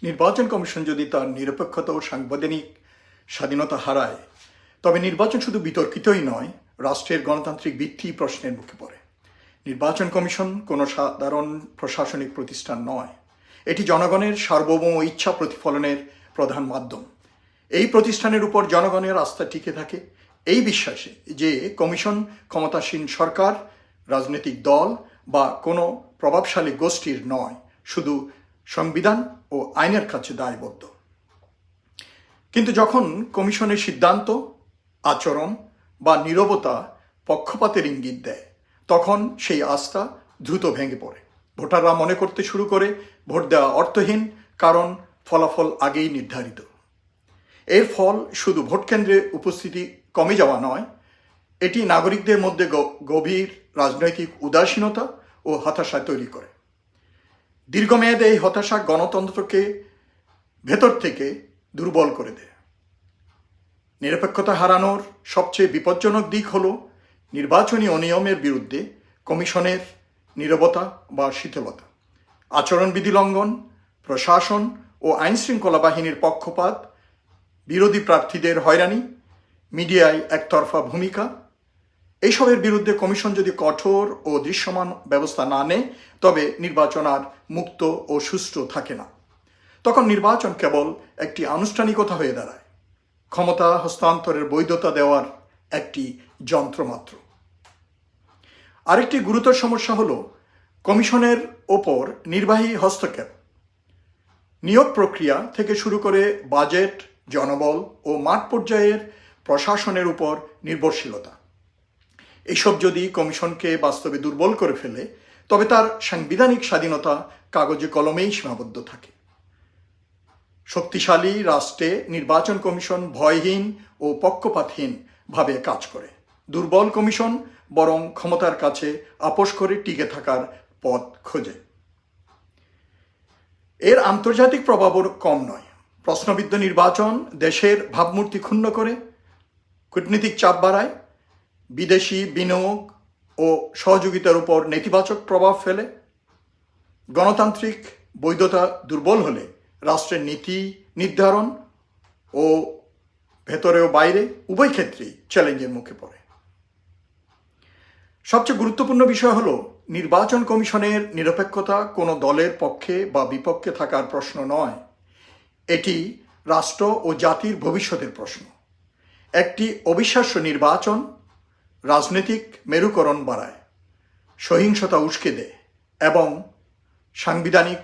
নির্বাচন কমিশন যদি তার নিরপেক্ষতা ও সাংবিধানিক স্বাধীনতা হারায়, তবে নির্বাচন শুধু বিতর্কিতই নয়, রাষ্ট্রের গণতান্ত্রিক ভিত্তি প্রশ্নের মুখে পড়ে। নির্বাচন কমিশন কোনো সাধারণ প্রশাসনিক প্রতিষ্ঠান নয়, এটি জনগণের সার্বভৌম ইচ্ছা প্রতিফলনের প্রধান মাধ্যম। এই প্রতিষ্ঠানের উপর জনগণের আস্থা টিকে থাকে এই বিশ্বাসে যে কমিশন ক্ষমতাসীন সরকার, রাজনৈতিক দল বা কোনো প্রভাবশালী গোষ্ঠীর নয়, শুধু সংবিধান ও আইনের কাছে দায়বদ্ধ। কিন্তু যখন কমিশনের সিদ্ধান্ত, আচরণ বা নীরবতা পক্ষপাতের ইঙ্গিত দেয়, তখন সেই আস্থা দ্রুত ভেঙে পড়ে। ভোটাররা মনে করতে শুরু করে ভোট দেওয়া অর্থহীন, কারণ ফলাফল আগেই নির্ধারিত। এর ফল শুধু ভোট কেন্দ্রে উপস্থিতি কমে যাওয়া নয়, এটি নাগরিকদের মধ্যে গভীর রাজনৈতিক উদাসীনতা ও হতাশা তৈরি করে। দীর্ঘমেয়াদে এই হতাশা গণতন্ত্রকে ভেতর থেকে দুর্বল করে দেয়। নিরপেক্ষতা হারানোর সবচেয়ে বিপজ্জনক দিক হল নির্বাচনী অনিয়মের বিরুদ্ধে কমিশনের নীরবতা বা শিথিলতা, আচরণবিধি লঙ্ঘন, প্রশাসন ও আইনশৃঙ্খলা বাহিনীর পক্ষপাত, বিরোধী প্রার্থীদের হয়রানি, মিডিয়ায় একতরফা ভূমিকা। এইসবের বিরুদ্ধে কমিশন যদি কঠোর ও দৃশ্যমান ব্যবস্থা না নেয়, তবে নির্বাচন আর মুক্ত ও সুষ্ঠু থাকে না। তখন নির্বাচন কেবল একটি আনুষ্ঠানিকতা হয়ে দাঁড়ায়, ক্ষমতা হস্তান্তরের বৈধতা দেওয়ার একটি যন্ত্র মাত্র। আরেকটি গুরুতর সমস্যা হল কমিশনের ওপর নির্বাহী হস্তক্ষেপ। নিয়োগ প্রক্রিয়া থেকে শুরু করে বাজেট, জনবল ও মাঠ পর্যায়ের প্রশাসনের উপর নির্ভরশীলতা, এইসব যদি কমিশনকে বাস্তবে দুর্বল করে ফেলে, তবে তার সাংবিধানিক স্বাধীনতা কাগজে কলমেই সীমাবদ্ধ থাকে। শক্তিশালী রাষ্ট্রে নির্বাচন কমিশন ভয়হীন ও পক্ষপাতহীন ভাবে কাজ করে। দুর্বল কমিশন বরং ক্ষমতার কাছে আপোস করে টিকে থাকার পথ খোঁজে। এর আন্তর্জাতিক প্রভাবও কম নয়। প্রশ্নবিদ্ধ নির্বাচন দেশের ভাবমূর্তি ক্ষুণ্ণ করে, কূটনীতিক চাপ বাড়ায়, বিদেশি বিনিয়োগ ও সহযোগিতার উপর নেতিবাচক প্রভাব ফেলে। গণতান্ত্রিক বৈধতা দুর্বল হলে রাষ্ট্রের নীতি নির্ধারণ ও ভেতরে ও বাইরে উভয় ক্ষেত্রেই চ্যালেঞ্জের মুখে পড়ে। সবচেয়ে গুরুত্বপূর্ণ বিষয় হলো নির্বাচন কমিশনের নিরপেক্ষতা কোনো দলের পক্ষে বা বিপক্ষে থাকার প্রশ্ন নয়, এটি রাষ্ট্র ও জাতির ভবিষ্যতের প্রশ্ন। একটি অবিশ্বাস্য নির্বাচন রাজনৈতিক মেরুকরণ বাড়ায়, সহিংসতা উস্কে দেয় এবং সাংবিধানিক